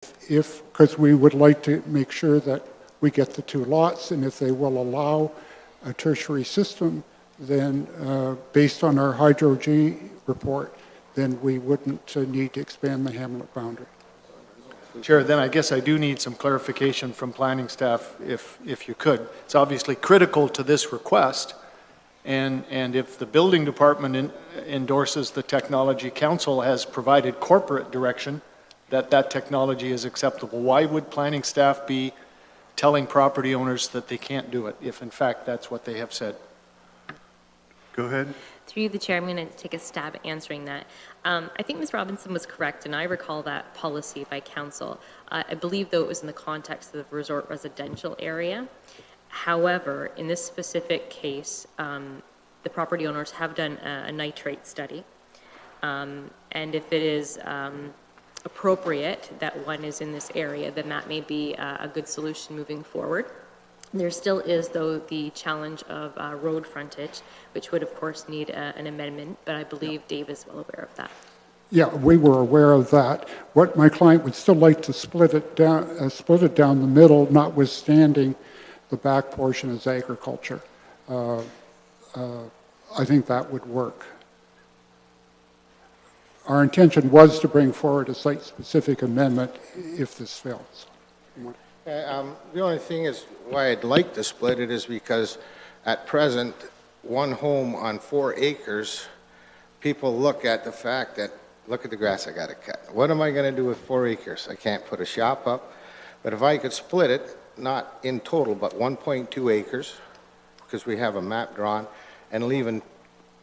because we would like to make sure that we get the two lots, and if they will allow a tertiary system, then based on our hydro-G report, then we wouldn't need to expand the hamlet boundary. Chair, then I guess I do need some clarification from planning staff, if you could. It's obviously critical to this request, and if the building department endorses the technology, council has provided corporate direction that technology is acceptable. Why would planning staff be telling property owners that they can't do it, if in fact that's what they have said? Go ahead. Through the chair, I'm going to take a stab at answering that. I think Ms. Robinson was correct, and I recall that policy by council. I believe, though, it was in the context of the resort residential area. However, in this specific case, the property owners have done a nitrate study, and if it is appropriate that one is in this area, then that may be a good solution moving forward. There still is, though, the challenge of road frontage, which would, of course, need an amendment, but I believe Dave is well aware of that. Yeah, we were aware of that. What my client would still like to split it down the middle, notwithstanding the back portion is agriculture. I think that would work. Our intention was to bring forward a site-specific amendment if this fails. The only thing is why I'd like to split it is because at present, one home on 4 acres, people look at the fact that, look at the grass I got to cut. What am I going to do with 4 acres? I can't put a shop up. But if I could split it, not in total, but 1.2 acres, because we have a map drawn, and leaving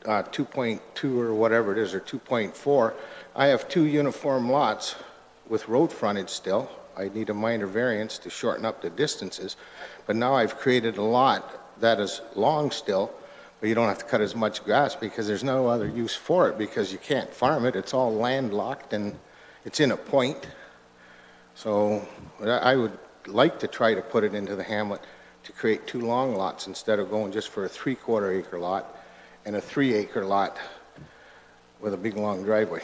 2.2 or whatever it is, or 2.4, I have 2 uniform lots with road frontage still. I need a minor variance to shorten up the distances, but now I've created a lot that is long still, but you don't have to cut as much grass because there's no other use for it because you can't farm it. It's all landlocked and it's in a point. So I would like to try to put it into the hamlet to create 2 long lots instead of going just for a 3/4 acre lot and a 3 acre lot with a big long driveway.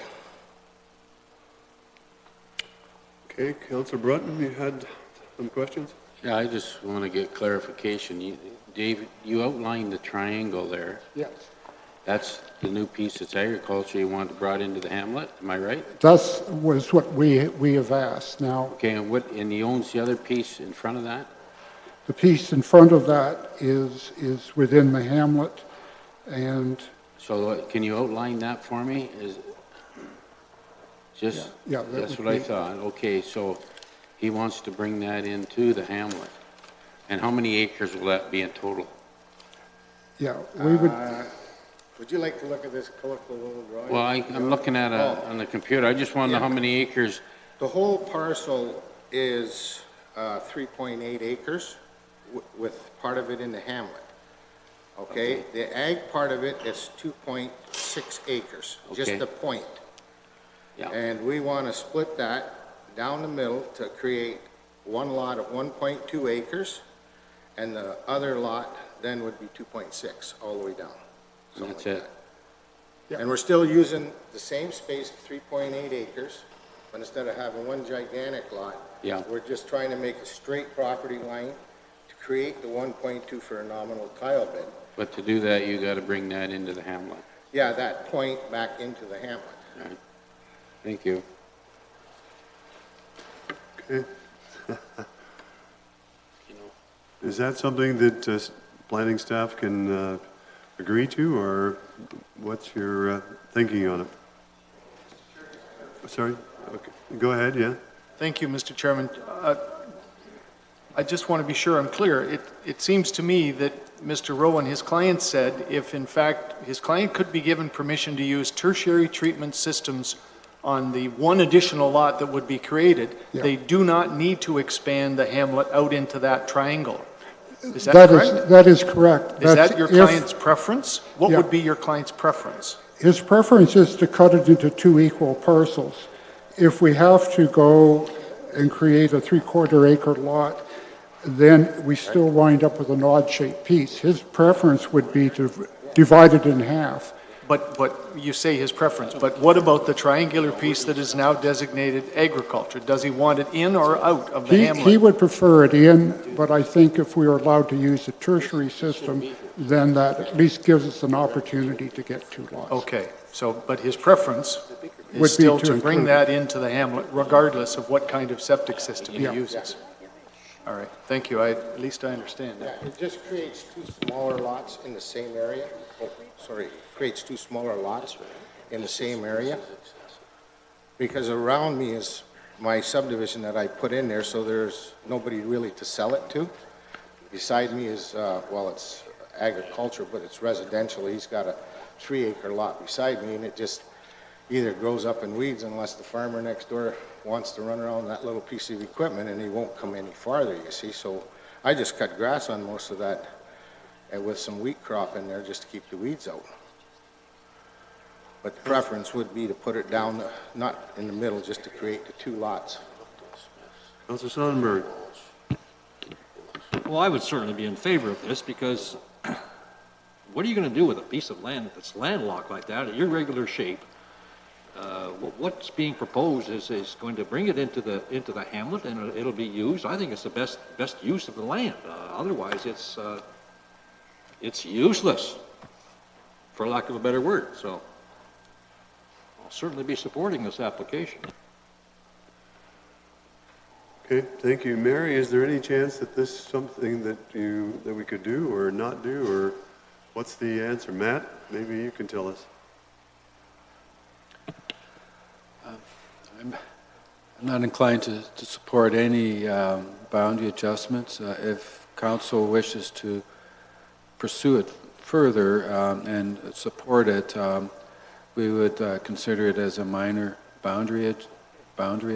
Okay, Councillor Brunton, you had some questions? Yeah, I just want to get clarification. Dave, you outlined the triangle there. Yes. That's the new piece that's agriculture you want brought into the hamlet, am I right? That was what we have asked. Now, Okay, and he owns the other piece in front of that? the piece in front of that is within the hamlet, and So can you outline that for me? Yeah, That's what I thought. Okay, so he wants to bring that into the hamlet. And how many acres will that be in total? yeah, we would. Would you like to look at this colorful little drawing? Well, I'm looking at on the computer. I just want to know how many acres. The whole parcel is 3.8 acres with part of it in the hamlet. Okay? The ag part of it is 2.6 acres, just Okay. the point. Yeah. And we want to split that down the middle to create one lot of 1.2 acres, and the other lot then would be 2.6 all the way down. Something That's like it. that. Yeah. And we're still using the same space, 3.8 acres, but instead of having one gigantic lot, Yeah. we're just trying to make a straight property line to create the 1.2 for a nominal tile bed. But to do that, you got to bring that into the hamlet. Yeah, that point back into the hamlet. All right. Thank you. Okay. You know, Is that something that planning staff can agree to, or what's your thinking on it? Sorry? Okay. Go ahead, yeah. Thank you, Mr. Chairman. I just want to be sure I'm clear. It seems to me that Mr. Rowan, his client said, if in fact his client could be given permission to use tertiary treatment systems on the one additional lot that would be created, they do not need to expand the hamlet out into that triangle. Is that correct? That is correct. Is that your client's preference? What would be your client's preference? His preference is to cut it into 2 equal parcels. If we have to go and create a 3/4 acre lot, then we still wind up with an odd-shaped piece. His preference would be to divide it in half But you say his preference, but what about the triangular piece that is now designated agriculture? Does he want it in or out of the He hamlet? would prefer it in, but I think if we are allowed to use the tertiary system, then that at least gives us an opportunity to get 2 lots. Okay, so, but his preference Would be is still to to bring include that into the hamlet regardless of what kind of septic system he Yeah. uses. All right, thank you. At least I understand Yeah, that. it just creates 2 smaller lots in the same area. Oh, sorry, creates 2 smaller lots in the same area. Because around me is my subdivision that I put in there, so there's nobody really to sell it to. Beside me is, well, it's agriculture, but it's residential. He's got a 3-acre lot beside me, and it just either grows up in weeds unless the farmer next door wants to run around that little piece of equipment, and he won't come any farther, you see. So I just cut grass on most of that and with some wheat crop in there just to keep the weeds out. But the preference would be to put it down, not in the middle, just to create the 2 lots. Councillor Sonnenberg. Well, I would certainly be in favor of this because what are you going to do with a piece of land that's landlocked like that, irregular shape? What's being proposed is going to bring it into the hamlet, and it'll be used. I think it's the best use of the land. Otherwise, it's useless, for lack of a better word. So I'll certainly be supporting this application. Okay, thank you. Mary, is there any chance that this is something that we could do or not do, or what's the answer? Matt, maybe you can tell us. I'm not inclined to support any boundary adjustments. If council wishes to pursue it further and support it, we would consider it as a minor boundary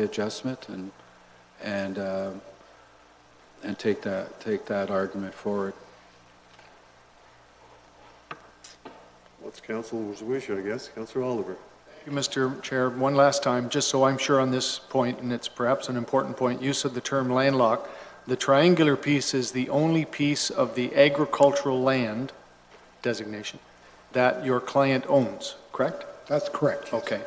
adjustment and take that argument forward. What's council's wish, I guess? Councillor Oliver. Thank you, Mr. Chair. One last time, just so I'm sure on this point, and it's perhaps an important point, use of the term landlocked. The triangular piece is the only piece of the agricultural land designation that your client owns, correct? That's correct. Okay.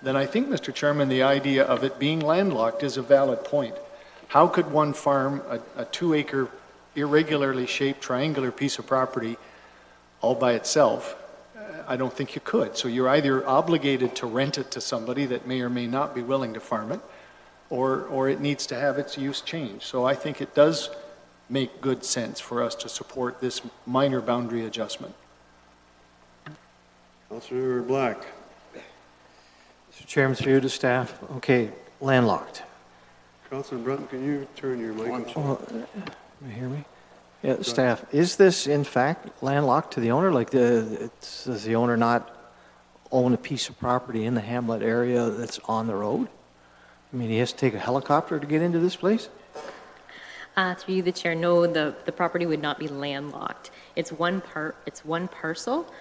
Then I think, Mr. Chairman, the idea of it being landlocked is a valid point. How could one farm a 2-acre irregularly shaped triangular piece of property all by itself? I don't think you could. So you're either obligated to rent it to somebody that may or may not be willing to farm it, or it needs to have its use changed. So I think it does make good sense for us to support this minor boundary adjustment. Councillor Black. Mr. Chairman, through you to staff. Okay, landlocked. Councillor Brunton, can you turn your microphone? Oh, can you hear me? Yeah, staff, is this in fact landlocked to the owner? Like, does the owner not own a piece of property in the hamlet area that's on the road? I mean, he has to take a helicopter to get into this place? Through you, the chair, no, the property would not be landlocked. It's one parcel.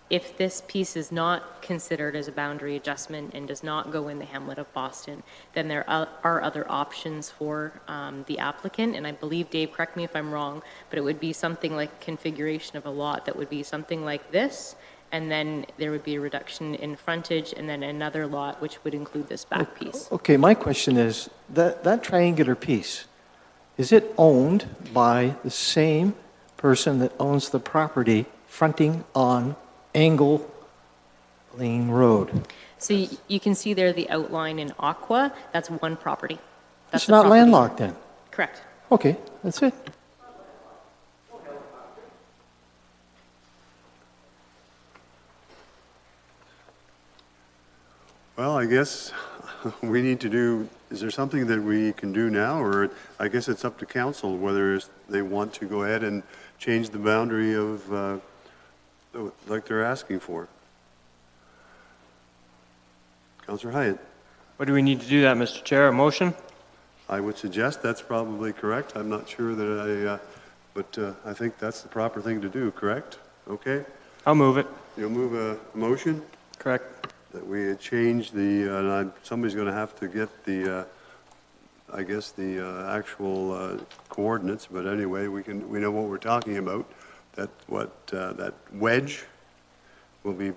If this piece is not considered as a boundary adjustment and does not go in the hamlet of Boston, then there are other options for the applicant. And I believe, Dave, correct me if I'm wrong, but it would be something like configuration of a lot that would be something like this, and then there would be a reduction in frontage, and then another lot which would include this back piece. Okay, my question is, that triangular piece, is it owned by the same person that owns the property fronting on Angle Lane Road? So you can see there the outline in aqua. That's one property. That's It's the not property. landlocked then? Correct. Okay, that's it. Well, I guess we need to do, is there something that we can do now, or I guess it's up to council whether they want to go ahead and change the boundary of, like they're asking for. Councillor Hyatt. What do we need to do that, Mr. Chair? A motion? I would suggest that's probably correct. I'm not sure that but I think that's the proper thing to do, correct? Okay? I'll move it. You'll move a motion Correct. that we change the, somebody's going to have to get the, I guess, the actual coordinates, but anyway, we know what we're talking about. That wedge will be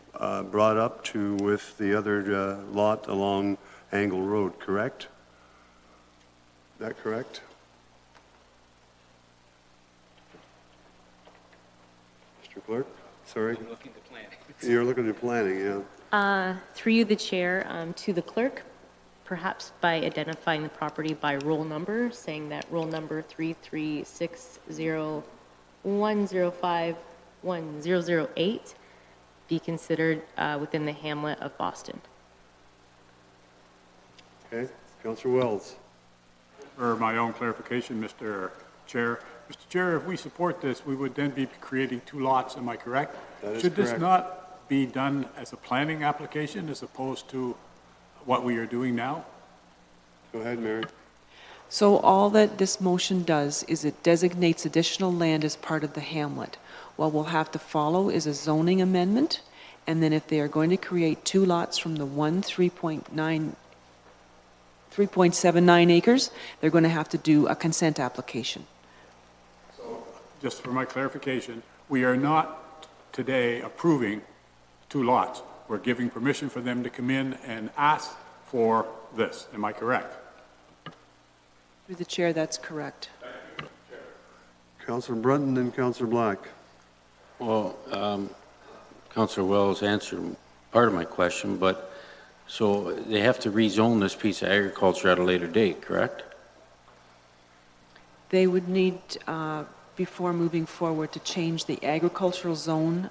brought up to with the other lot along Angle Road, correct? Is that correct? Mr. Clerk, sorry? I'm looking to planning. You're looking at planning, yeah. Through you, the chair, to the clerk, perhaps by identifying the property by roll number, saying that roll number 33601051051008 be considered within the hamlet of Boston. Okay, Councillor Wells. For my own clarification, Mr. Chair. Mr. Chair, if we support this, we would then be creating 2 lots, am I correct? That is Should this correct. not be done as a planning application as opposed to what we are doing now? Go ahead, Mary. So all that this motion does is it designates additional land as part of the hamlet. What we'll have to follow is a zoning amendment, and then if they are going to create 2 lots from the 3.79 acres, they're going to have to do a consent application. Just for my clarification, we are not today approving 2 lots. We're giving permission for them to come in and ask for this. Am I correct? Through the chair, that's correct. Councillor Brunton and Councillor Black. Well, Councillor Wells answered part of my question, but so they have to rezone this piece of agriculture at a later date, correct? They would need, before moving forward, to change the agricultural zone.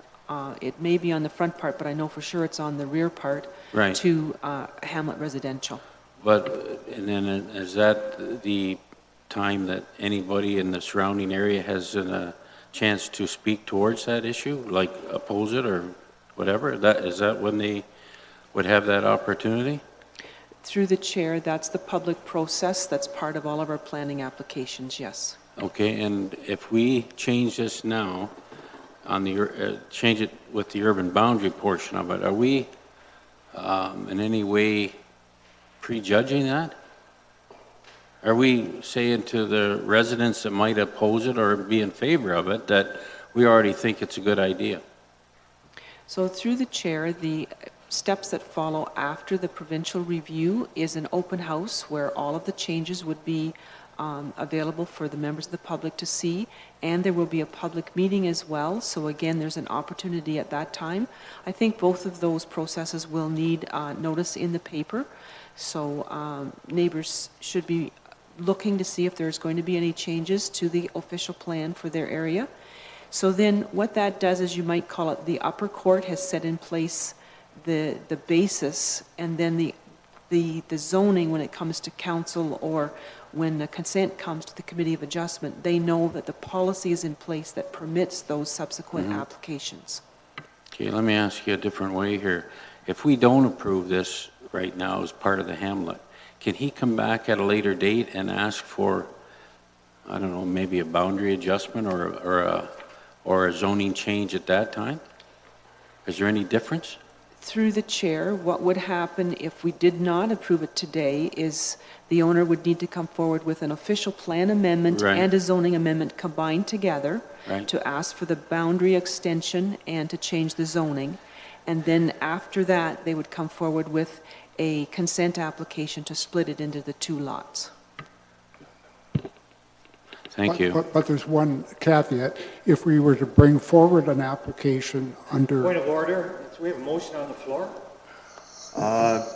It may be on the front part, but I know for sure it's on the rear part, Right. to hamlet residential. But, and then is that the time that anybody in the surrounding area has a chance to speak towards that issue, like oppose it or whatever? Is that when they would have that opportunity? Through the chair, that's the public process. That's part of all of our planning applications, yes. Okay, and if we change this now, on the, change it with the urban boundary portion of it, are we in any way prejudging that? Are we saying to the residents that might oppose it or be in favor of it that we already think it's a good idea? So through the chair, the steps that follow after the provincial review is an open house where all of the changes would be available for the members of the public to see, and there will be a public meeting as well. So again, there's an opportunity at that time. I think both of those processes will need notice in the paper. So neighbors should be looking to see if there's going to be any changes to the official plan for their area. So then what that does is, you might call it, the upper court has set in place the basis, and then the zoning, when it comes to council or when the consent comes to the Committee of Adjustment, they know that the policy is in place that permits those subsequent applications. Okay, let me ask you a different way here. If we don't approve this right now as part of the hamlet, can he come back at a later date and ask for, I don't know, maybe a boundary adjustment or a zoning change at that time? Is there any difference? Through the chair, what would happen if we did not approve it today is the owner would need to come forward with an official plan amendment Right. and a zoning amendment combined together Right. to ask for the boundary extension and to change the zoning. And then after that, they would come forward with a consent application to split it into the 2 lots. Thank you. But there's one caveat. If we were to bring forward an application under, Point of order, we have a motion on the floor?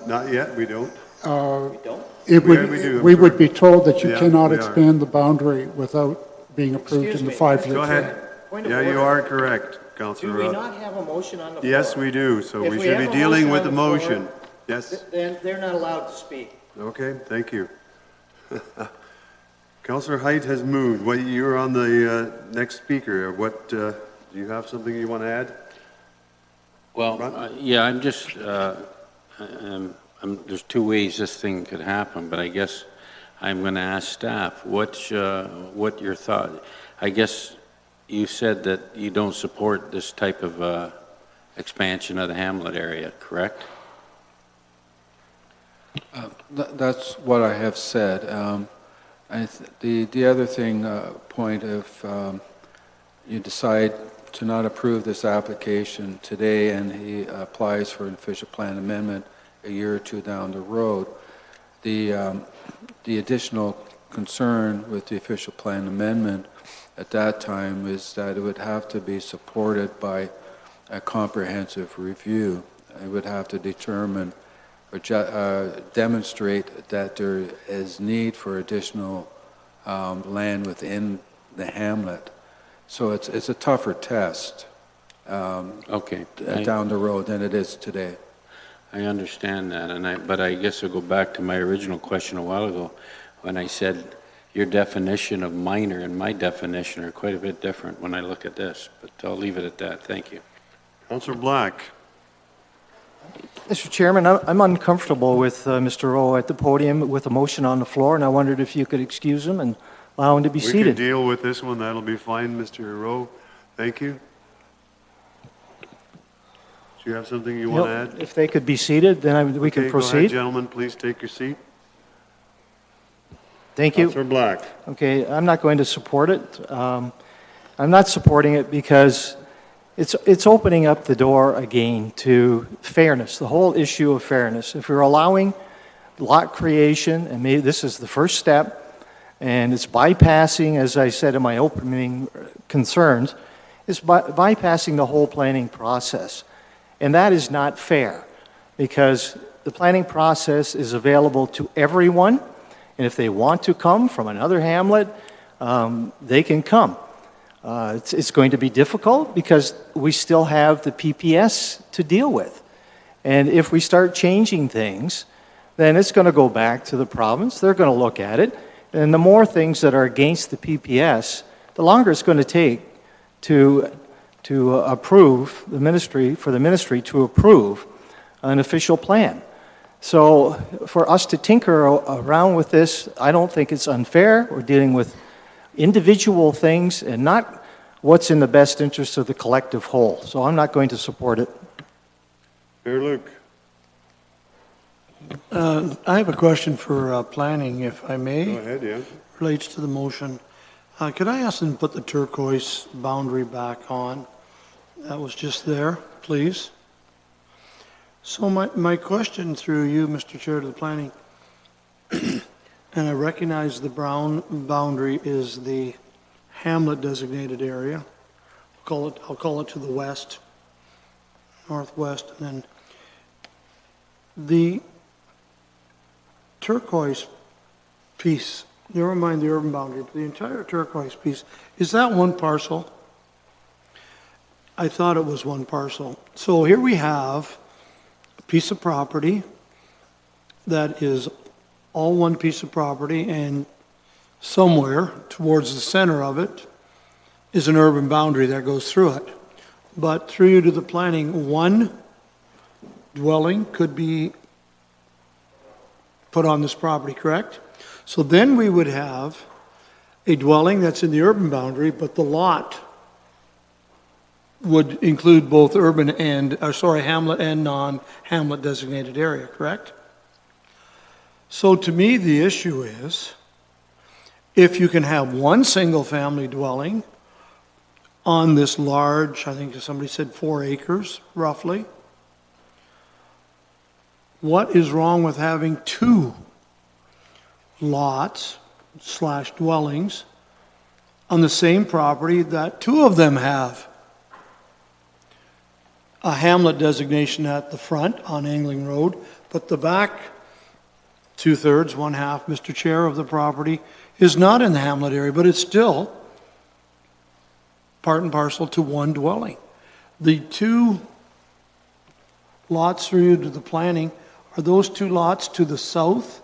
Not yet, we don't. We don't? it We would, do, I'm we would sorry. be told that you Yeah, cannot we are. expand the boundary without being approved Excuse in the me. 5-year Go plan. ahead. Point of Yeah, you order. are correct, Do Councillor. we not have a motion on the floor? Yes, we do, so If we we should have be a dealing motion with on the the floor, motion. Yes, Then they're not allowed to speak. okay, thank you. Councillor Height has moved. Well, you're on the next speaker. What, do you have something you want to add? Well, Ron? yeah, I'm just, there's 2 ways this thing could happen, but I guess I'm going to ask staff, what your thought? I guess you said that you don't support this type of expansion of the hamlet area, correct? That's what I have said. The other thing, point, if you decide to not approve this application today and he applies for an official plan amendment a year or two down the road, the additional concern with the official plan amendment at that time is that it would have to be supported by a comprehensive review. It would have to determine or demonstrate that there is need for additional land within the hamlet. So it's a tougher test Okay. down the road than it is today. I understand that, but I guess I'll go back to my original question a while ago when I said your definition of minor and my definition are quite a bit different when I look at this, but I'll leave it at that. Thank you. Councillor Black. Mr. Chairman, I'm uncomfortable with Mr. Rowe at the podium with a motion on the floor, and I wondered if you could excuse him and allow him to be We can seated. deal with this one. That'll be fine, Mr. Rowe. Thank you. Do you have something you want to add? If they could be seated, then we can Okay, go ahead, proceed. gentlemen. Please take your seat. Thank you. Councillor Black. Okay, I'm not going to support it. I'm not supporting it because it's opening up the door again to fairness, the whole issue of fairness. If we're allowing lot creation, and maybe this is the first step, and it's bypassing, as I said in my opening concerns, it's bypassing the whole planning process. And that is not fair because the planning process is available to everyone. And if they want to come from another hamlet, they can come. It's going to be difficult because we still have the PPS to deal with. And if we start changing things, then it's going to go back to the province. They're going to look at it. And the more things that are against the PPS, the longer it's going to take to approve the ministry to approve an official plan. So for us to tinker around with this, I don't think it's unfair. We're dealing with individual things and not what's in the best interest of the collective whole. So I'm not going to support it. Mayor Luke. I have a question for planning, if I may. Go ahead, yeah. Relates to the motion. Could I ask them to put the turquoise boundary back on? That was just there, please. So my question through you, Mr. Chair, to the planning, and I recognize the brown boundary is the hamlet designated area. I'll call it to the west, northwest, and then the turquoise piece, never mind the urban boundary, but the entire turquoise piece, is that one parcel? I thought it was one parcel. So here we have a piece of property that is all one piece of property, and somewhere towards the center of it is an urban boundary that goes through it. But through you to the planning, one dwelling could be put on this property, correct? So then we would have a dwelling that's in the urban boundary, but the lot would include both hamlet and non-hamlet designated area, correct? So to me, the issue is, if you can have one single-family dwelling on this large, I think somebody said 4 acres, roughly, what is wrong with having 2 lots / dwellings on the same property that 2 of them have a hamlet designation at the front on Angling Road, but the back 2/3, 1/2, Mr. Chair, of the property is not in the hamlet area, but it's still part and parcel to one dwelling. The 2 lots through you to the planning, are those 2 lots to the south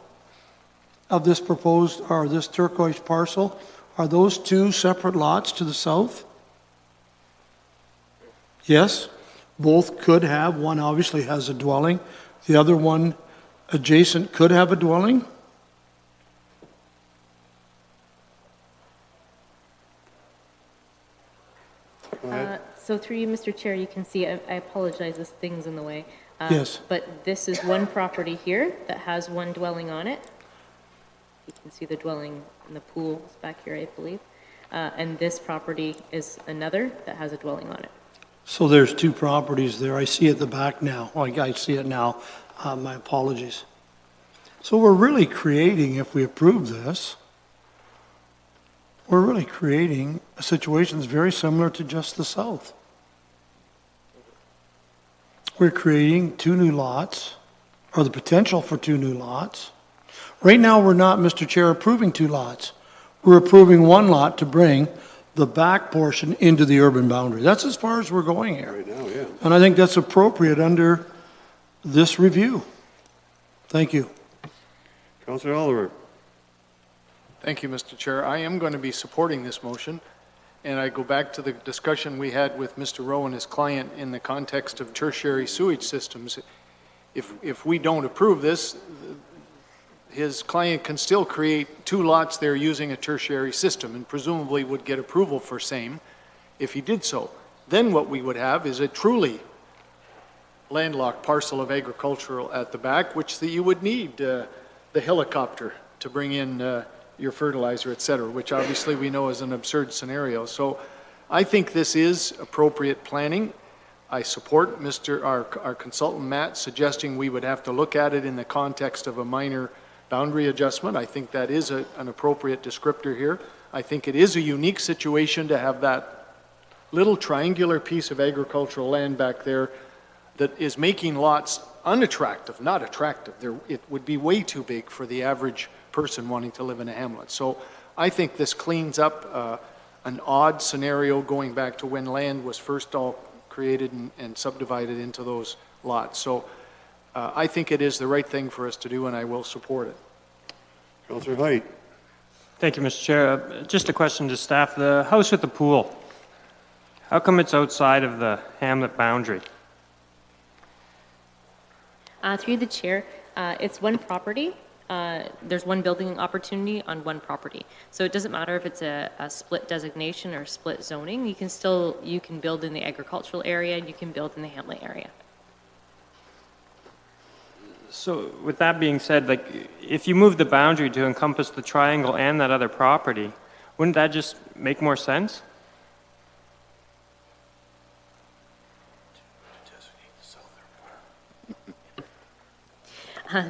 of this proposed, or this turquoise parcel? Are those 2 separate lots to the south? Yes? Both could have. One obviously has a dwelling. The other one adjacent could have a dwelling. So through you, Mr. Chair, you can see, I apologize, this thing's in the way. Yes. But this is one property here that has one dwelling on it. You can see the dwelling in the pool is back here, I believe. and this property is another that has a dwelling on it. So there's two properties there. I see at the back now. Oh, I see it now. My apologies. So we're really creating, if we approve this, we're really creating a situation that's very similar to just the south. We're creating two new lots, or the potential for two new lots. Right now, we're not, Mr. Chair, approving two lots. We're approving one lot to bring the back portion into the urban boundary. That's as far as we're going here. Right now, yeah. And I think that's appropriate under this review. Thank you. Councillor Oliver. Thank you, Mr. Chair. I am going to be supporting this motion, and I go back to the discussion we had with Mr. Rowe and his client in the context of tertiary sewage systems. If we don't approve this, his client can still create two lots there using a tertiary system and presumably would get approval for same if he did so. Then what we would have is a truly landlocked parcel of agricultural at the back, which you would need the helicopter to bring in your fertilizer, et cetera, which obviously we know is an absurd scenario. So I think this is appropriate planning. I support our consultant Matt suggesting we would have to look at it in the context of a minor boundary adjustment. I think that is an appropriate descriptor here. I think it is a unique situation to have that little triangular piece of agricultural land back there that is making lots unattractive, not attractive. It would be way too big for the average person wanting to live in a hamlet. So I think this cleans up an odd scenario going back to when land was first all created and subdivided into those lots. So I think it is the right thing for us to do, and I will support it. Councillor Height. Thank you, Mr. Chair. Just a question to staff. The house with the pool, how come it's outside of the hamlet boundary? Through the chair, it's one property. There's one building opportunity on one property. So it doesn't matter if it's a split designation or split zoning. You can build in the agricultural area, you can build in the hamlet area. So with that being said, like if you move the boundary to encompass the triangle and that other property, wouldn't that just make more sense?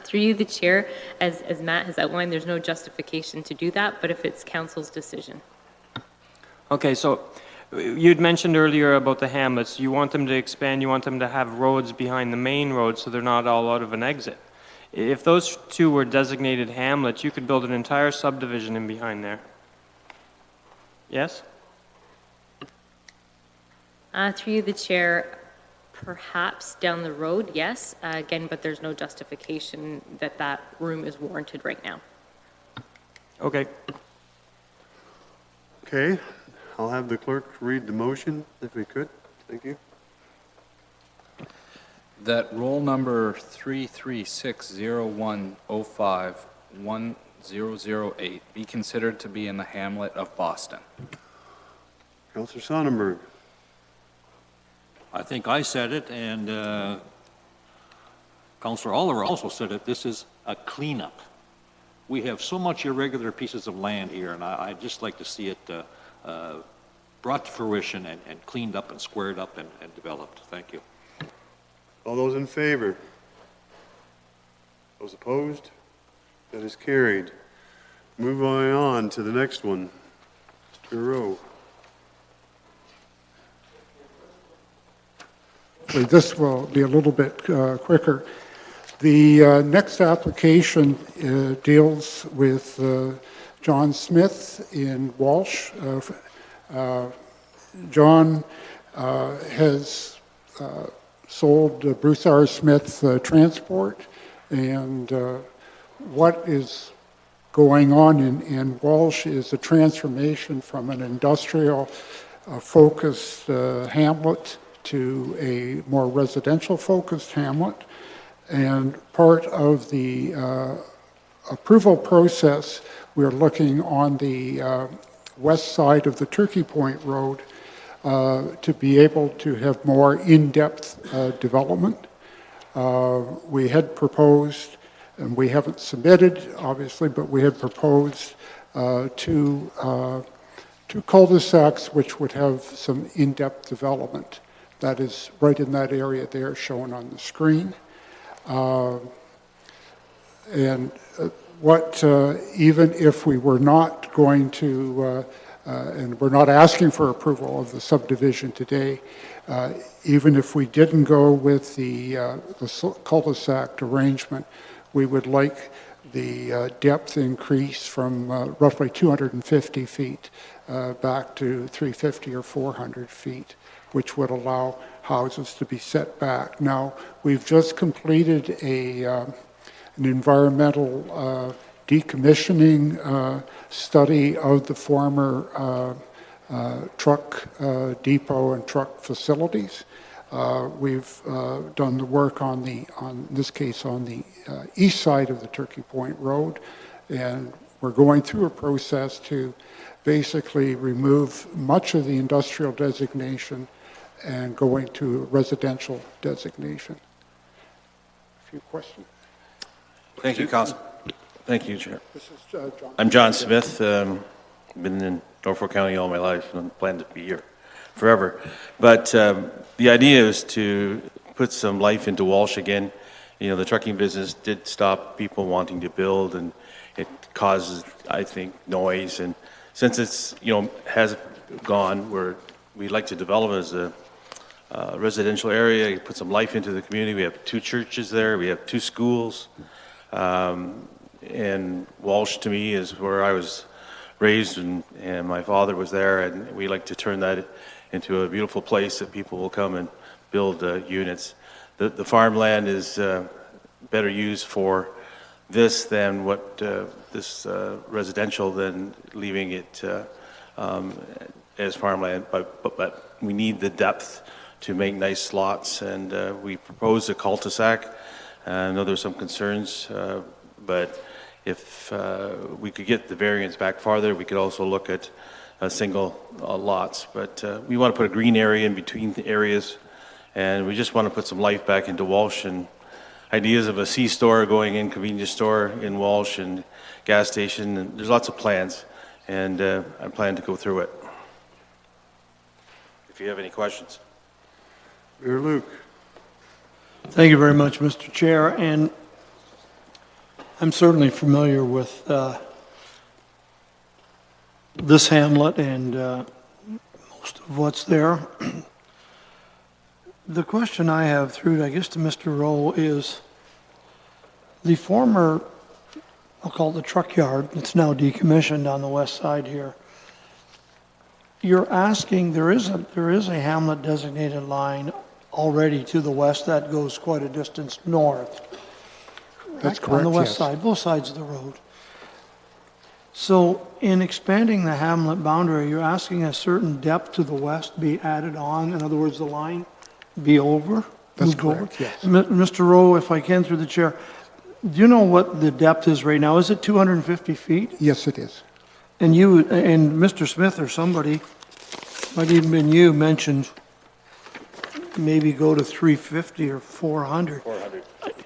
Through you, the chair, as Matt has outlined, there's no justification to do that, but if it's council's decision. Okay, so you'd mentioned earlier about the hamlets. You want them to expand, you want them to have roads behind the main road so they're not all out of an exit. If those two were designated hamlets, you could build an entire subdivision in behind there. Yes? Through you, the chair, perhaps down the road, yes. Again, but there's no justification that that room is warranted right now. Okay. Okay, I'll have the clerk read the motion if we could. Thank you. That roll number 33601051008 be considered to be in the hamlet of Boston. Councillor Sonnenberg. I think I said it, and Councillor Oliver also said it. This is a cleanup. We have so much irregular pieces of land here, and I'd just like to see it brought to fruition and cleaned up and squared up and developed. Thank you. All those in favor? Those opposed? That is carried. Move on to the next one. Mr. Rowe. This will be a little bit quicker. The next application deals with John Smith in Walsh. John has sold Bruce R. Smith Transport, and what is going on in Walsh is a transformation from an industrial focused hamlet to a more residential focused hamlet. And part of the approval process, we're looking on the west side of the Turkey Point Road to be able to have more in-depth development. We had proposed, and we haven't submitted obviously, but we had proposed to two cul-de-sacs which would have some in-depth development. That is right in that area there shown on the screen. Even if we were not going to, and we're not asking for approval of the subdivision today, even if we didn't go with the cul-de-sac arrangement, we would like the depth increase from roughly 250 feet back to 350 or 400 feet, which would allow houses to be set back. Now, we've just completed an environmental decommissioning study of the former truck depot and truck facilities. We've done the work in this case, on the east side of the Turkey Point Road, and we're going through a process to basically remove much of the industrial designation and going to residential designation. A few questions? Thank you, Council. Thank you, Chair. This is John. I'm John Smith. Been in Norfolk County all my life and plan to be here forever. But the idea is to put some life into Walsh again. You know, the trucking business did stop people wanting to build, and it causes, I think, noise. And since it's, has gone where we'd like to develop it as a residential area, put some life into the community. We have 2 churches there. We have 2 schools. And Walsh, to me, is where I was raised, and my father was there, and we like to turn that into a beautiful place that people will come and build units. The farmland is better used for this than what this residential, than leaving it as farmland, but we need the depth to make nice lots, and we proposed a cul-de-sac. I know there's some concerns, but if we could get the variance back farther, we could also look at single lots. But we want to put a green area in between the areas, and we just want to put some life back into Walsh, and ideas of a C-store going in, convenience store in Walsh, and gas station, and there's lots of plans, and I plan to go through it. If you have any questions. Mayor Luke. Thank you very much, Mr. Chair, and I'm certainly familiar with this hamlet and most of what's there. The question I have through, I guess, to Mr. Rowe is the former, I'll call it the truck yard, it's now decommissioned on the west side here. You're asking, there is a hamlet designated line already to the west that goes quite a distance north. That's correct, on the west yes. side, both sides of the road. So in expanding the hamlet boundary, you're asking a certain depth to the west be added on, in other words, the line be over? That's moved over? correct, yes. Mr. Rowe, if I can through the chair, do you know what the depth is right now? Is it 250 feet? Yes, it is. And you, and Mr. Smith or somebody, might even been you, mentioned maybe go to 350 or 400.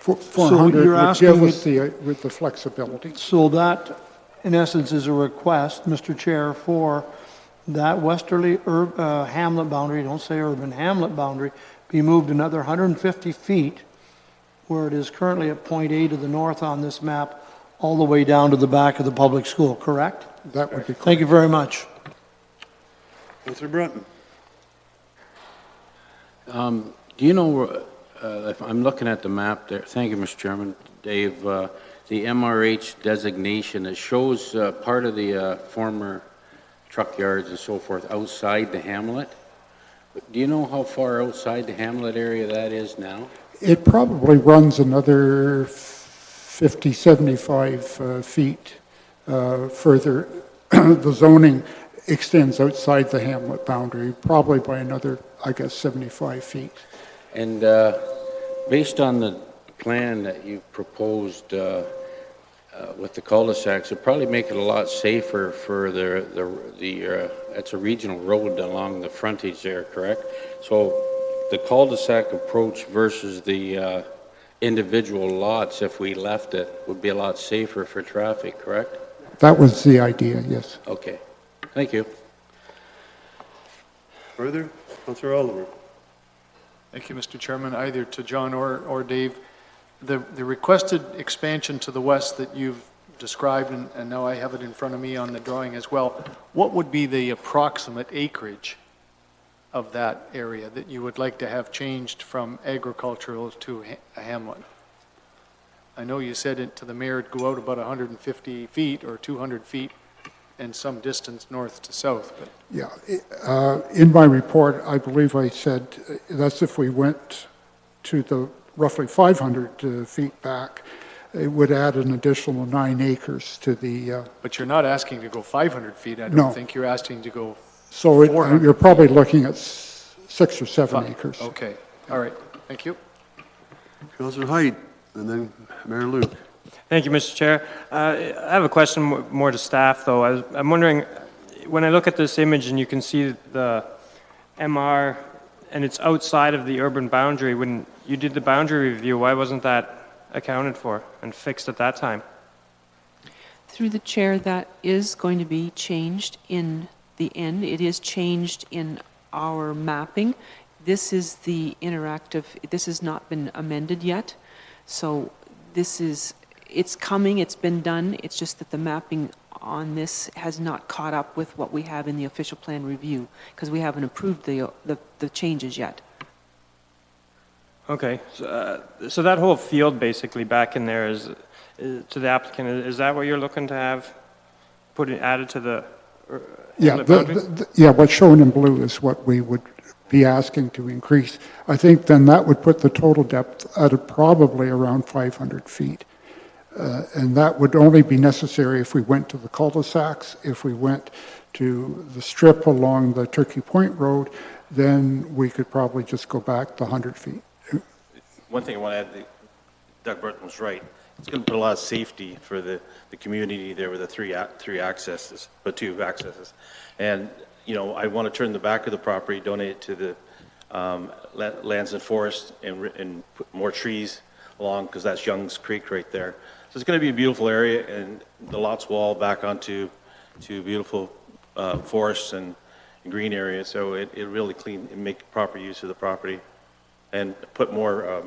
400 you're would asking give us with the flexibility. So that, in essence, is a request, Mr. Chair, for that westerly hamlet boundary, don't say urban, hamlet boundary, be moved another 150 feet, where it is currently at point A to the north on this map, all the way down to the back of the public school, correct? That would be correct. Thank you very much. Councilor Brunton. Do you know, if I'm looking at the map there, thank you, Mr. Chairman, Dave, the MRH designation, it shows part of the former truck yards and so forth outside the hamlet. Do you know how far outside the hamlet area that is now? It probably runs another 50, 75 feet further. The zoning extends outside the hamlet boundary, probably by another, I guess, 75 feet. And based on the plan that you proposed with the cul-de-sacs, it'd probably make it a lot safer for it's a regional road along the frontage there, correct? So the cul-de-sac approach versus the individual lots, if we left it, would be a lot safer for traffic, correct? That was the idea, yes. Okay, thank you. Further? Councillor Oliver? Thank you, Mr. Chairman. Either to John or Dave, the requested expansion to the west that you've described, and now I have it in front of me on the drawing as well, what would be the approximate acreage of that area that you would like to have changed from agricultural to a hamlet? I know you said it to the mayor, it'd go out about 150 feet or 200 feet and some distance north to south, but Yeah, in my report, I believe I said that's if we went to the roughly 500 feet back, it would add an additional 9 acres to the, but you're not asking to go 500 feet, I don't No. think. You're asking to go so it, 400 you're probably looking at 6 or 7 acres. Okay, all right, thank you. Councillor Height, and then Mayor Luke. Thank you, Mr. Chair. I have a question more to staff, though. I'm wondering, when I look at this image and you can see the MR and it's outside of the urban boundary, when you did the boundary review, why wasn't that accounted for and fixed at that time? Through the chair, that is going to be changed in the end. It is changed in our mapping. This is the interactive, this has not been amended yet. So this is, it's coming, it's been done. It's just that the mapping on this has not caught up with what we have in the official plan review because we haven't approved the changes yet. Okay, so that whole field basically back in there is to the applicant, is that what you're looking to have added to the Yeah, hamlet boundary? yeah, what's shown in blue is what we would be asking to increase. I think then that would put the total depth at probably around 500 feet. And that would only be necessary if we went to the cul-de-sacs. If we went to the strip along the Turkey Point Road, then we could probably just go back the 100 feet. One thing I want to add, Doug Burton was right. It's going to put a lot of safety for the community there with the two accesses. And, you know, I want to turn the back of the property, donate it to the Lands and Forest and put more trees along because that's Young's Creek right there. So it's going to be a beautiful area, and the lots will all back onto beautiful forests and green areas. So it really clean and make proper use of the property and put more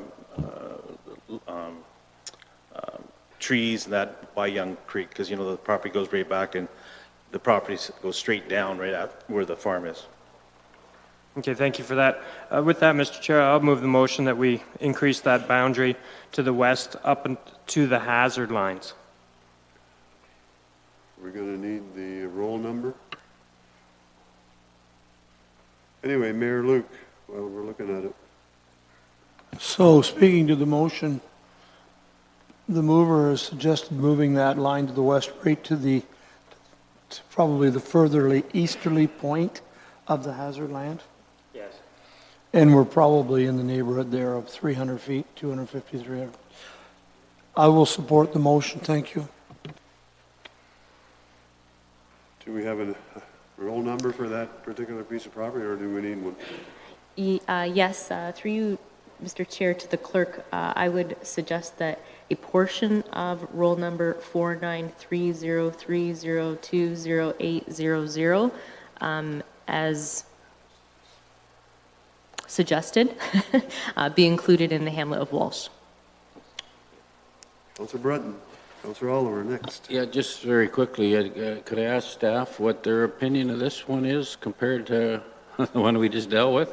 trees and that by Young Creek because, you know, the property goes right back and the property goes straight down right at where the farm is. Okay, thank you for that. With that, Mr. Chair, I'll move the motion that we increase that boundary to the west up to the hazard lines. We're going to need the roll number. Anyway, Mayor Luke, while we're looking at it. So speaking to the motion, the mover has suggested moving that line to the west right to probably the furtherly easterly point of the hazard land. Yes. And we're probably in the neighborhood there of 300 feet, 250, 300. I will support the motion. Thank you. Do we have a roll number for that particular piece of property, or do we need one? Yes, through you, Mr. Chair, to the clerk, I would suggest that a portion of roll number 493030200800, as suggested, be included in the hamlet of Walsh. Councillor Breton, Councillor Oliver, next. Yeah, just very quickly, could I ask staff what their opinion of this one is compared to the one we just dealt with?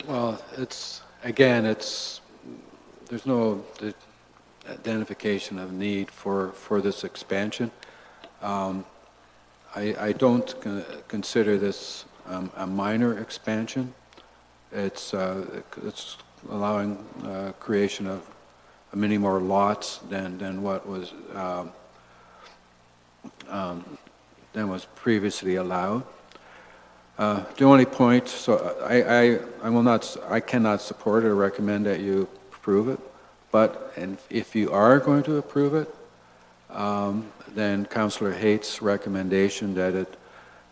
Well, there's no identification of need for this expansion. I don't consider this a minor expansion. It's allowing creation of many more lots than what was previously allowed. The only point, so I cannot support or recommend that you approve it, but if you are going to approve it, then Councillor Haight's recommendation that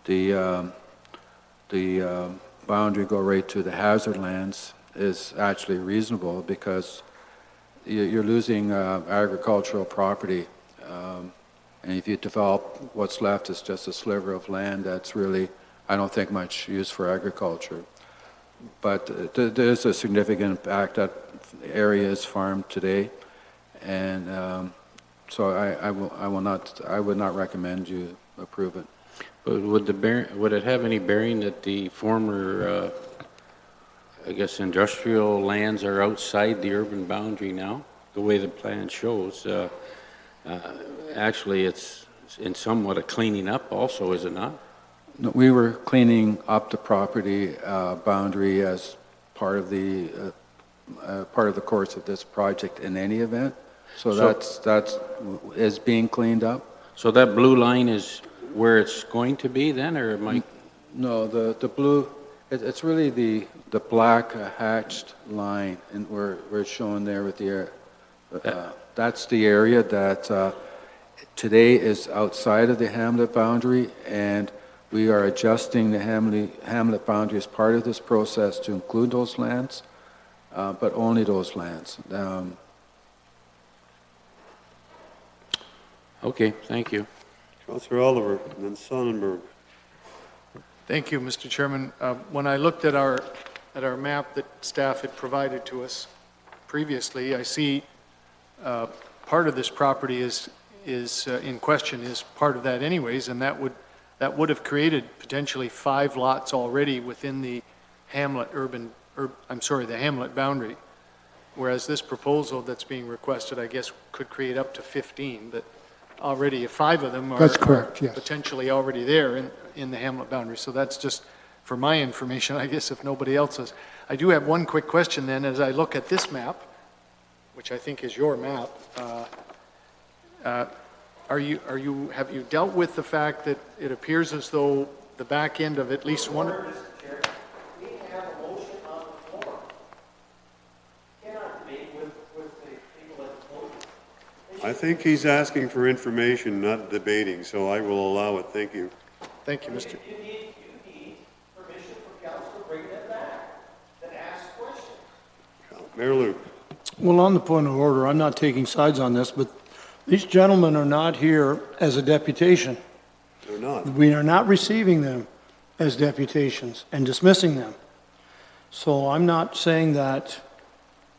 the boundary go right to the hazard lands is actually reasonable because you're losing agricultural property And if you develop what's left is just a sliver of land that's really, I don't think, much use for agriculture. But there is a significant impact. That area is farmed today, and so I would not recommend you approve it. But would it have any bearing that the former, I guess, industrial lands are outside the urban boundary now? The way the plan shows, actually, it's in somewhat a cleaning up also, is it not? No, we were cleaning up the property boundary as part of the course of this project in any event. So that's is being cleaned up. So that blue line is where it's going to be then, or am I? No, the blue, it's really the black hatched line, and where it's shown there with the that's the area that today is outside of the hamlet boundary, and we are adjusting the hamlet boundary as part of this process to include those lands, but only those lands. Okay, thank you. Councillor Oliver, and then Sonnenberg. Thank you, Mr. Chairman. When I looked at our map that staff had provided to us previously, I see part of this property is in question is part of that anyways, and that would have created potentially 5 lots already within the hamlet the hamlet boundary. Whereas this proposal that's being requested, I guess, could create up to 15, but already 5 of them are, That's correct, yes. potentially already there in the hamlet boundary. So that's just for my information, I guess, if nobody else's. I do have one quick question then, as I look at this map, which I think is your map. Have you dealt with the fact that it appears as though the back end of at least one? We have a motion on the floor. Cannot debate with the people at the podium. I think he's asking for information, not debating, so I will allow it. Thank you. Thank you, Mr. You need permission from council to bring that back, then ask questions. Mayor Luke. Well, on the point of order, I'm not taking sides on this, but these gentlemen are not here as a deputation. They're not. We are not receiving them as deputations and dismissing them. So I'm not saying that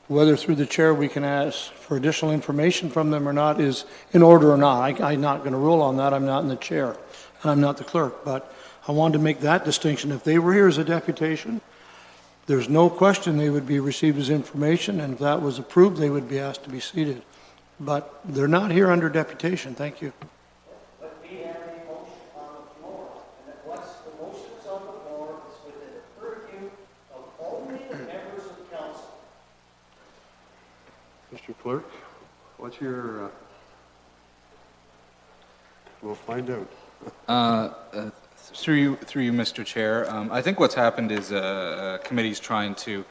whether through the chair we can ask for additional information from them or not is in order or not. I'm not going to rule on that. I'm not in the chair, and I'm not the clerk. But I wanted to make that distinction. If they were here as a deputation, there's no question they would be received as information, and if that was approved, they would be asked to be seated. But they're not here under deputation. Thank you. But we have a motion on the floor, and that once the motion is on the floor, it's within the purview of only the members of council. Mr. Clerk, what's your... We'll find out. Through you, Mr. Chair, I think what's happened is committee's trying to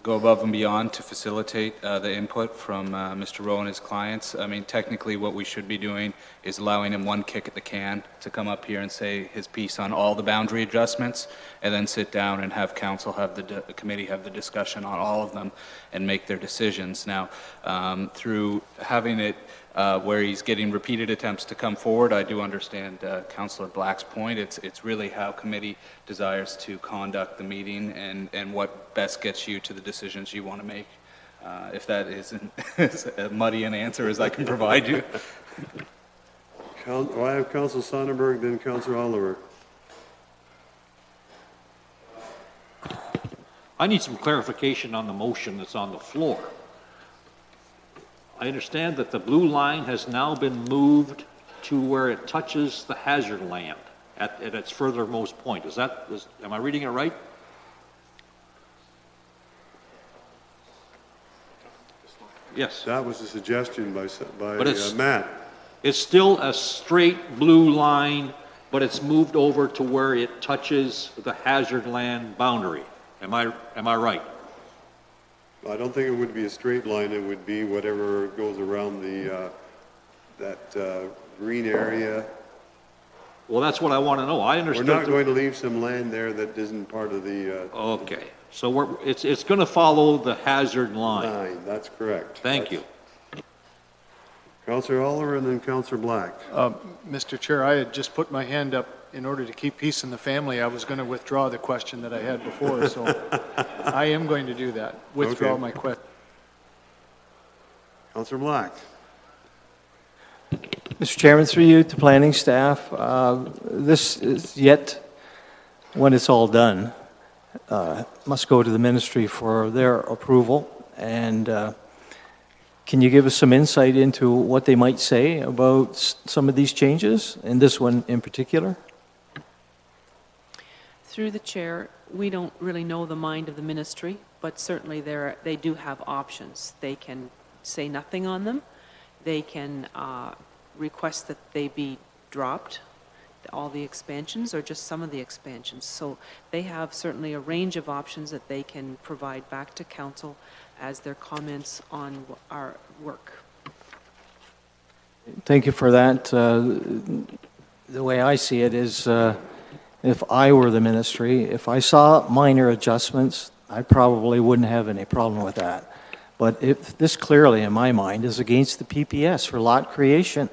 go above and beyond to facilitate the input from Mr. Rowe and his clients. I mean, technically what we should be doing is allowing him one kick at the can to come up here and say his piece on all the boundary adjustments, and then sit down and have council, have the committee have the discussion on all of them and make their decisions. Now, through having it where he's getting repeated attempts to come forward, I do understand Councillor Black's point. It's really how committee desires to conduct the meeting and what best gets you to the decisions you want to make. If that isn't as muddy an answer as I can provide you. I have Councillor Sonnenberg, then Councillor Oliver. I need some clarification on the motion that's on the floor. I understand that the blue line has now been moved to where it touches the hazard land at its furthermost point. Am I reading it right? Yes. That was a suggestion by But Matt. It's still a straight blue line, but it's moved over to where it touches the hazard land boundary. Am I right? I don't think it would be a straight line. It would be whatever goes around that green area. Well, that's what I want to know. I understand. We're not going to leave some land there that isn't part of the... Okay. So it's going to follow the hazard line. That's correct. Thank you. Counselor Oliver and then Counselor Black. Mr. Chair, I had just put my hand up in order to keep peace in the family. I was going to withdraw the question that I had before, so I am going to do that. Withdraw Okay. my question. Counselor Black. Mr. Chairman, through you to planning staff, this is yet, when it's all done, must go to the ministry for their approval. And can you give us some insight into what they might say about some of these changes, and this one in particular? Through the chair, we don't really know the mind of the ministry, but certainly they do have options. They can say nothing on them. They can request that they be dropped, all the expansions, or just some of the expansions. So they have certainly a range of options that they can provide back to council as their comments on our work. Thank you for that. The way I see it is, if I were the ministry, if I saw minor adjustments, I probably wouldn't have any problem with that. But if this clearly, in my mind, is against the PPS for lot creation,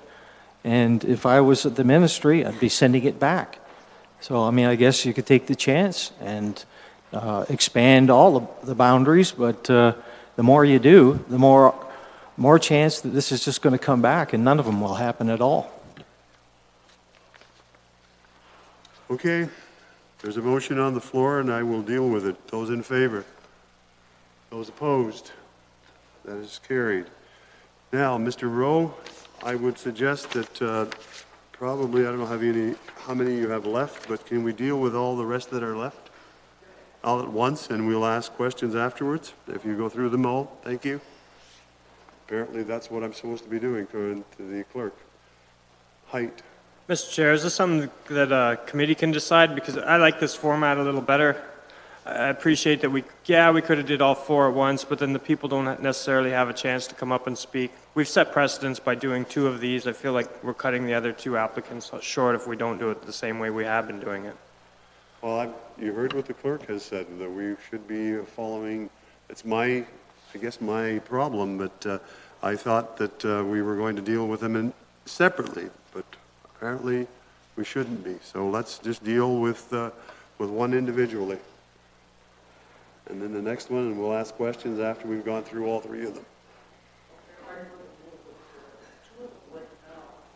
and if I was at the ministry, I'd be sending it back. So, I mean, I guess you could take the chance and expand all the boundaries, but the more you do, the more chance that this is just going to come back, and none of them will happen at all. Okay, there's a motion on the floor, and I will deal with it. Those in favor? Those opposed? That is carried. Now, Mr. Rowe, I would suggest that probably, I don't know how many you have left, but can we deal with all the rest that are left all at once, and we'll ask questions afterwards, if you go through them all? Thank you. Apparently, that's what I'm supposed to be doing, according to the clerk. Height. Mr. Chair, is this something that a committee can decide? Because I like this format a little better. I appreciate that we could have did all four at once, but then the people don't necessarily have a chance to come up and speak. We've set precedents by doing two of these. I feel like we're cutting the other two applicants short if we don't do it the same way we have been doing it. Well, you heard what the clerk has said, that we should be following, it's I guess my problem, but I thought that we were going to deal with them separately, but apparently we shouldn't be. So let's just deal with one individually. And then the next one, and we'll ask questions after we've gone through all three of them.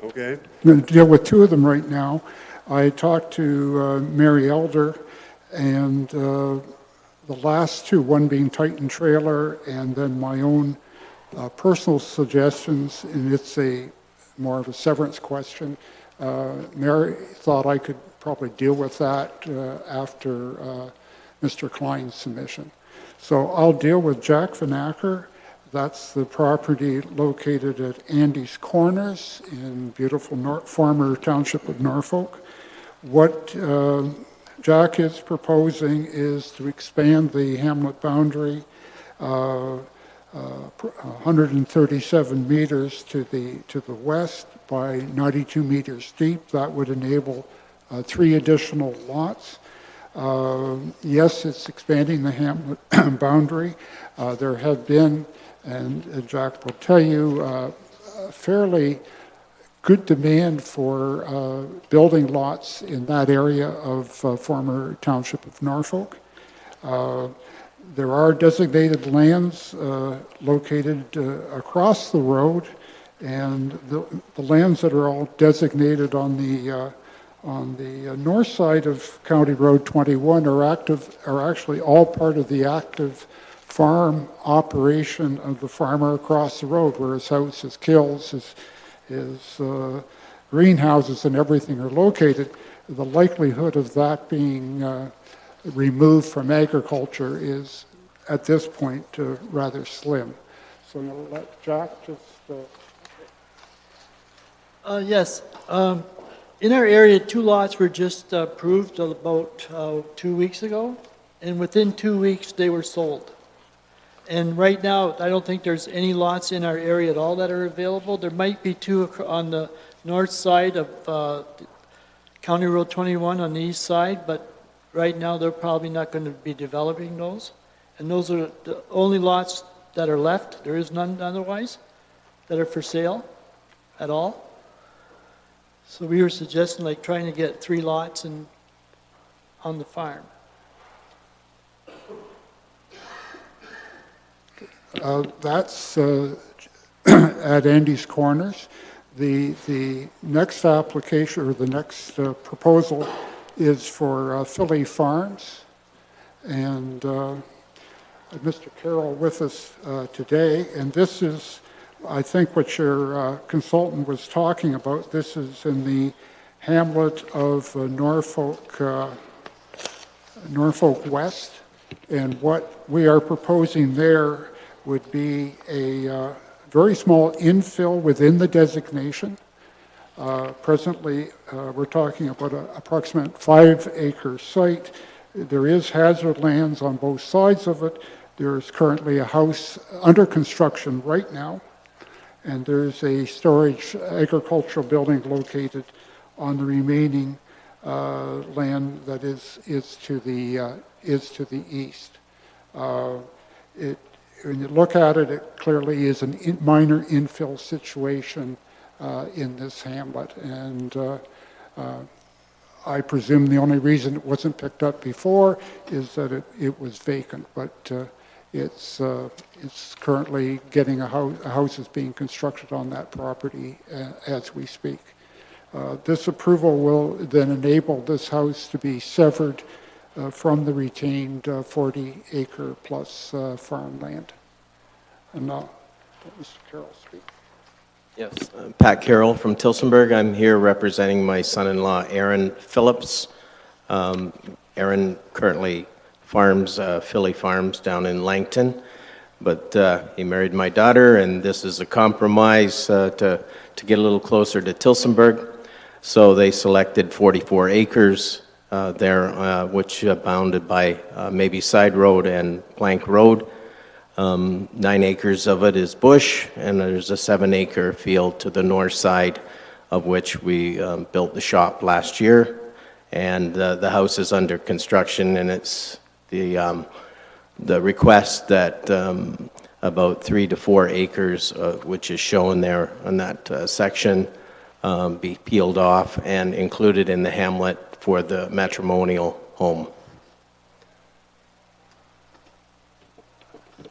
Okay. I'm going to deal with two of them right now. I talked to Mary Elder, and the last two, one being Titan Trailer, and then my own personal suggestions, and it's more of a severance question. Mary thought I could probably deal with that after Mr. Klein's submission. So I'll deal with Jack Van Acker. That's the property located at Andy's Corners in beautiful former township of Norfolk. What Jack is proposing is to expand the hamlet boundary 137 meters to the west by 92 meters deep. That would enable 3 additional lots. Yes, it's expanding the hamlet boundary. There have been, and Jack will tell you, fairly good demand for building lots in that area of former township of Norfolk. There are designated lands located across the road, and the lands that are all designated on the north side of County Road 21 are actually all part of the active farm operation of the farmer across the road, where his house, his kilns, his greenhouses and everything are located. The likelihood of that being removed from agriculture is, at this point, rather slim. So I'm going to let Jack just... Yes. In our area, 2 lots were just approved about 2 weeks ago, and within 2 weeks they were sold. And right now, I don't think there's any lots in our area at all that are available. There might be 2 on the north side of County Road 21 on the east side, but right now they're probably not going to be developing those. And those are the only lots that are left. There is none otherwise that are for sale. at all. So we were suggesting like trying to get 3 lots on the farm. That's at Andy's Corners. The next application, or the next proposal, is for Philly Farms. And Mr. Carroll with us today. And this is, I think, what your consultant was talking about. This is in the hamlet of Norfolk West. And what we are proposing there would be a very small infill within the designation. Presently, we're talking about an approximate 5-acre site. There is hazard lands on both sides of it. There's currently a house under construction right now, and there's a storage agricultural building located on the remaining land that is to the east. When you look at it, it clearly is a minor infill situation in this hamlet, and I presume the only reason it wasn't picked up before is that it was vacant, but it's currently getting a house is being constructed on that property as we speak. This approval will then enable this house to be severed from the retained 40-acre plus farmland. And now, let Mr. Carroll speak. Yes, Pat Carroll from Tilsonburg. I'm here representing my son-in-law, Aaron Phillips. Aaron currently farms Philly Farms down in Langton, but he married my daughter, and this is a compromise to get a little closer to Tilsonburg. So they selected 44 acres there, which bounded by maybe Side Road and Plank Road. 9 acres of it is bush, and there's a 7-acre field to the north side, of which we built the shop last year. And the house is under construction, and it's the request that about 3 to 4 acres, which is shown there on that section, be peeled off and included in the hamlet for the matrimonial home.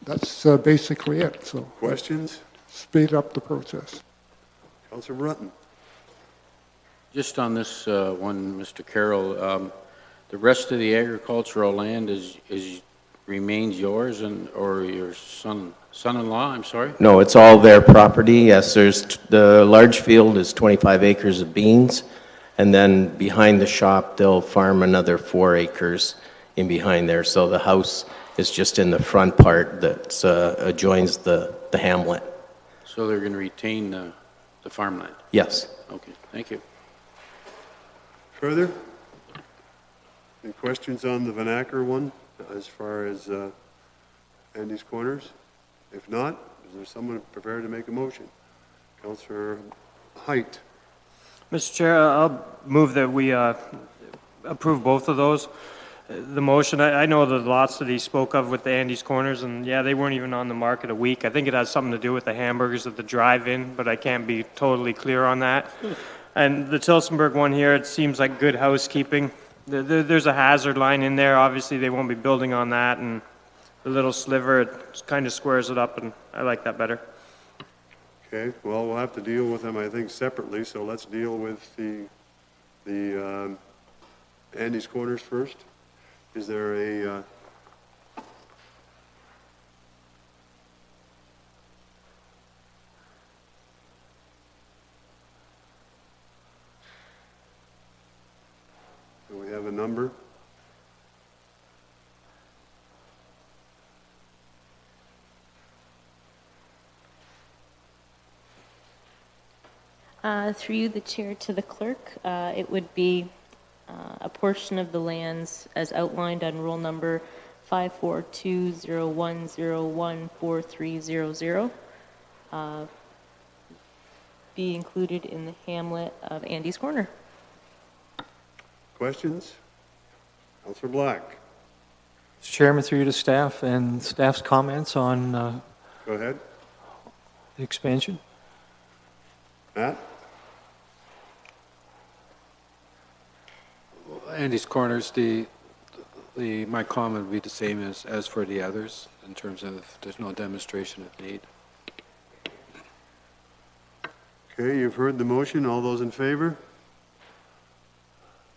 That's basically it. So Questions? speed up the process. Councilor Brunton. Just on this one, Mr. Carroll, the rest of the agricultural land remains yours or your son-in-law, I'm sorry? No, it's all their property. Yes, the large field is 25 acres of beans, and then behind the shop, they'll farm another 4 acres in behind there. So the house is just in the front part that adjoins the hamlet. So they're going to retain the farmland? Yes. Okay, thank you. Further? Any questions on the vernacular one as far as Andy's Corners? If not, is there someone prepared to make a motion? Councilor Height. Mr. Chair, I'll move that we approve both of those. The motion, I know the lots that he spoke of with the Andy's Corners, and yeah, they weren't even on the market a week. I think it has something to do with the hamburgers at the drive-in, but I can't be totally clear on that. And the Tilsonburg one here, it seems like good housekeeping. There's a hazard line in there. Obviously, they won't be building on that, and the little sliver, it kind of squares it up, and I like that better. Okay, well, we'll have to deal with them, I think, separately, so let's deal with the Andy's Corners first. Is there a do we have a number? Through you, the chair, to the clerk, it would be a portion of the lands as outlined on rule number 54201014300 be included in the hamlet of Andy's Corner. Questions? Councilor Black. Mr. Chairman, through you to staff and staff's comments on Go ahead. the expansion. Matt? Andy's Corners, my comment would be the same as for the others, in terms of there's no demonstration of need. Okay, you've heard the motion. All those in favor?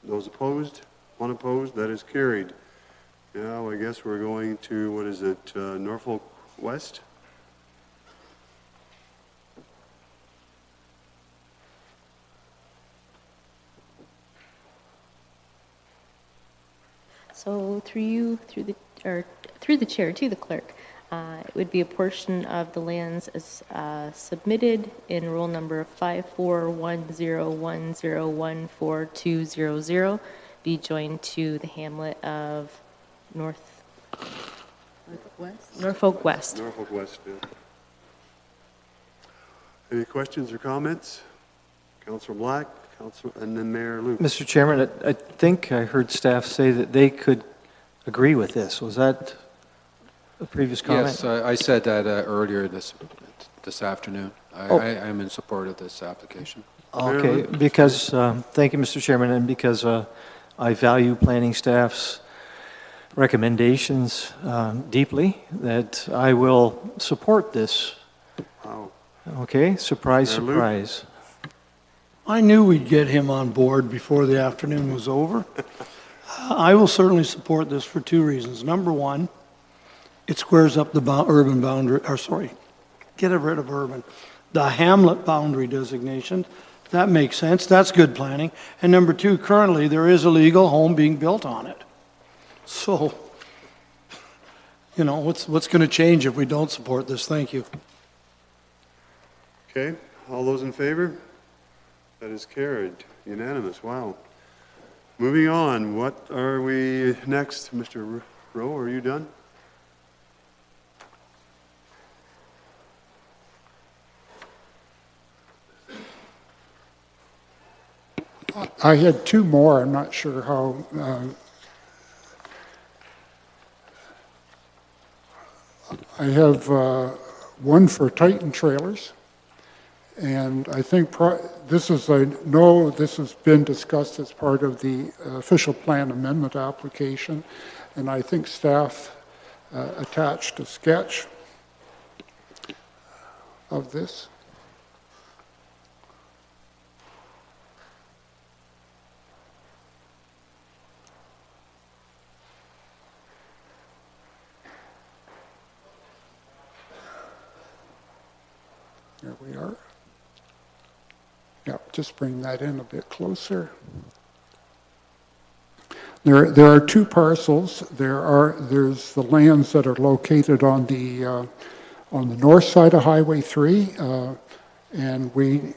Those opposed? One opposed? That is carried. Now, I guess we're going to, what is it, Norfolk West? So through the chair to the clerk, it would be a portion of the lands as submitted in roll number 541010142000 be joined to the hamlet of Norfolk West. Norfolk West, yeah. Any questions or comments? Councilor Black, and then Mayor Luke. Mr. Chairman, I think I heard staff say that they could agree with this. Was that a previous comment? Yes, I said that earlier this afternoon. I am in support of this application. Okay, because, thank you, Mr. Chairman, and because I value planning staff's recommendations deeply, that I will support this. Wow. Okay, surprise, Mayor Luke? surprise. I knew we'd get him on board before the afternoon was over. I will certainly support this for two reasons. Number one, it squares up the urban boundary, get rid of urban, the hamlet boundary designation. That makes sense. That's good planning. And number two, currently there is a legal home being built on it. So, what's going to change if we don't support this? Thank you. Okay, all those in favor? That is carried. Unanimous. Wow. Moving on. What are we next? Mr. Rowe, are you done? I had two more. I'm not sure how. I have one for Titan trailers. And I think this has been discussed as part of the official plan amendment application, and I think staff attached a sketch of this. Here we are. Yeah, just bring that in a bit closer. There are two parcels. There's the lands that are located on the north side of Highway 3, and we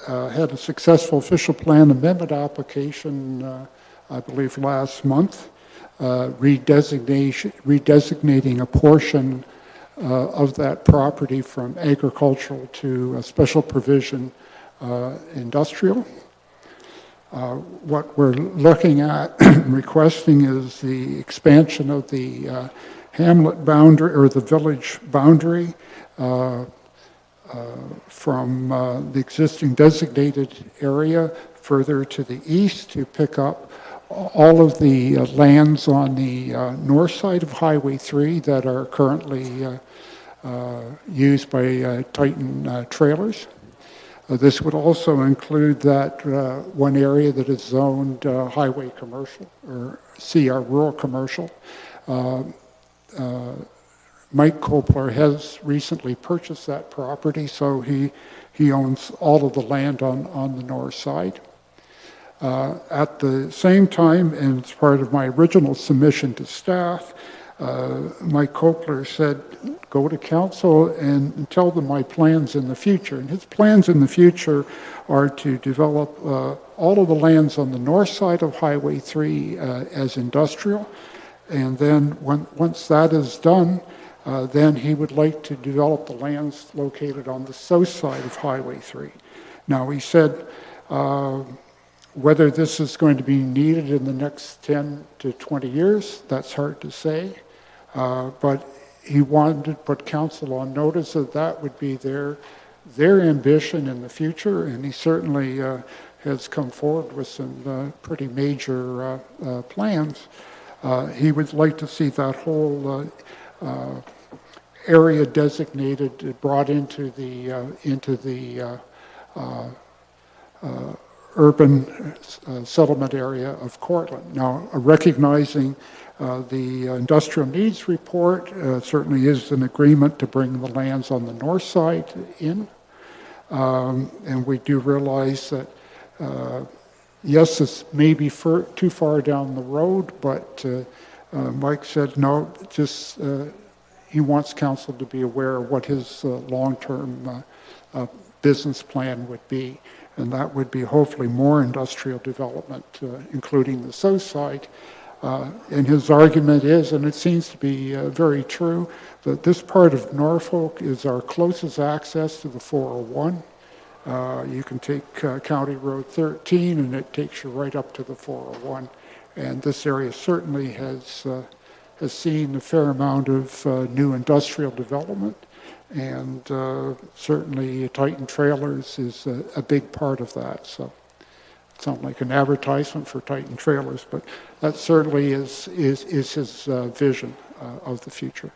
had a successful official plan amendment application, I believe last month, redesignating a portion of that property from agricultural to a special provision industrial. What we're looking at requesting is the expansion of the hamlet boundary or the village boundary from the existing designated area further to the east to pick up all of the lands on the north side of Highway 3 that are currently used by Titan trailers. This would also include that one area that is zoned highway commercial or CR rural commercial. Mike Kopler has recently purchased that property, so he owns all of the land on the north side. At the same time, and as part of my original submission to staff, Mike Kopler said, go to council and tell them my plans in the future. And his plans in the future are to develop all of the lands on the north side of Highway 3 as industrial. And then once that is done, then he would like to develop the lands located on the south side of Highway 3. Now, he said whether this is going to be needed in the next 10 to 20 years, that's hard to say. But he wanted to put council on notice that that would be their their ambition in the future, and he certainly has come forward with some pretty major plans. He would like to see that whole area designated, brought into the urban settlement area of Cortland. Now, recognizing the industrial needs report certainly is an agreement to bring the lands on the north side in. And we do realize that, yes, it's maybe too far down the road, but Mike said no, just he wants council to be aware of what his long-term business plan would be. And that would be hopefully more industrial development, including the south side. And his argument is, and it seems to be very true, that this part of Norfolk is our closest access to the 401. You can take County Road 13 and it takes you right up to the 401. And this area certainly has seen a fair amount of new industrial development. And certainly Titan Trailers is a big part of that. So it sounds like an advertisement for Titan Trailers, but that certainly is his vision of the future.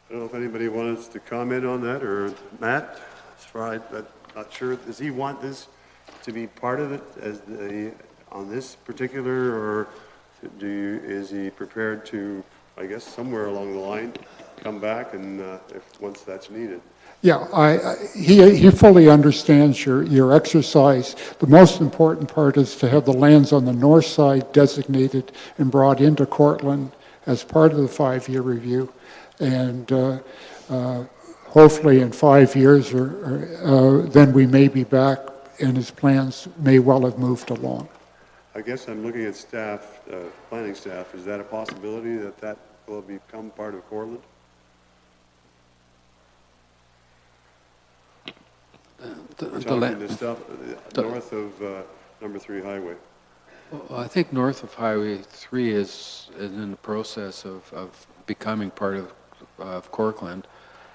I don't know if anybody wants to comment on that, or Matt, as far as I'm not sure, does he want this to be part of it as on this particular, or is he prepared to, I guess, somewhere along the line, come back and once that's needed? Yeah, he fully understands your exercise. The most important part is to have the lands on the north side designated and brought into Cortland as part of the 5-year review. And hopefully in 5 years, then we may be back and his plans may well have moved along. I guess I'm looking at staff, planning staff. Is that a possibility that will become part of Cortland? We're talking the stuff north of number 3 highway. Well, I think north of Highway 3 is in the process of becoming part of Cortland.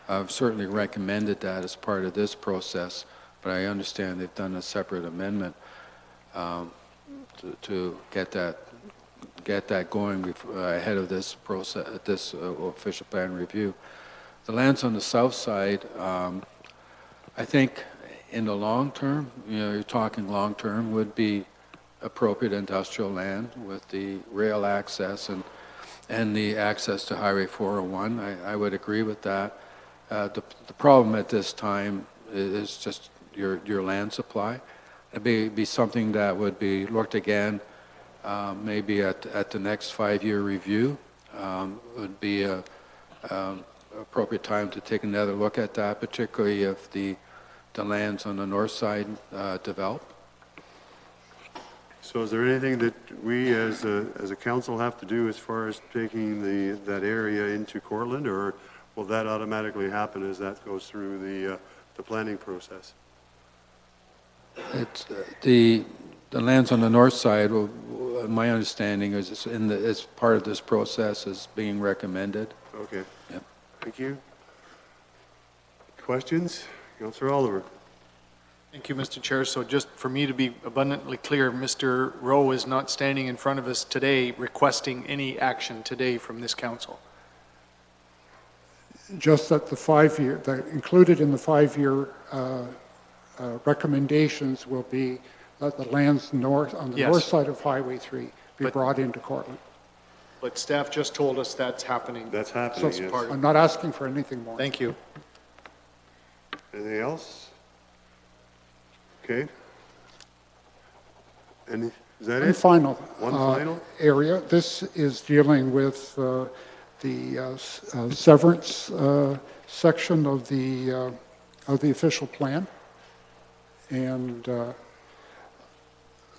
I've certainly recommended that as part of this process, but I understand they've done a separate amendment to get that going ahead of this process, this official plan review. The lands on the south side, I think in the long term, you're talking long term, would be appropriate industrial land with the rail access and the access to Highway 401. I would agree with that. The problem at this time is just your land supply. It'd be something that would be looked again maybe at the next 5-year review. Would be a appropriate time to take another look at that, particularly if the lands on the north side develop. So is there anything that we as a council have to do as far as taking that area into Cortland, or will that automatically happen as that goes through the planning process? It's the lands on the north side, my understanding is as part of this process is being recommended. Okay. Yep. Thank you. Questions? Councillor Oliver. Thank you, Mr. Chair. So just for me to be abundantly clear, Mr. Rowe is not standing in front of us today requesting any action today from this council. Just that the 5-year, included in the 5-year recommendations will be that the lands on the Yes. north side of Highway 3 be brought into Cortland. But staff just told us that's happening. That's happening, So yes. I'm not asking for anything more. Thank you. Anything else? Okay. Is that One it? final, One final? area. This is dealing with the severance section of the official plan, and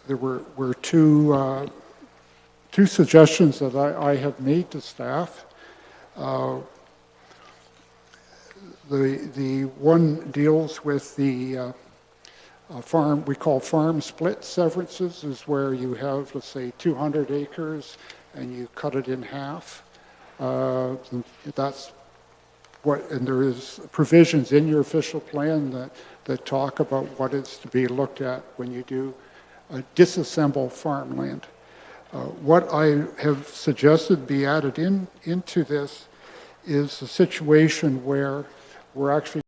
there were two suggestions that I have made to staff. The one deals with the we call farm split severances, is where you have, let's say, 200 acres and you cut it in half. That's and there is provisions in your official plan that talk about what is to be looked at when you do disassemble farmland. What I have suggested be added into this is a situation where we're actually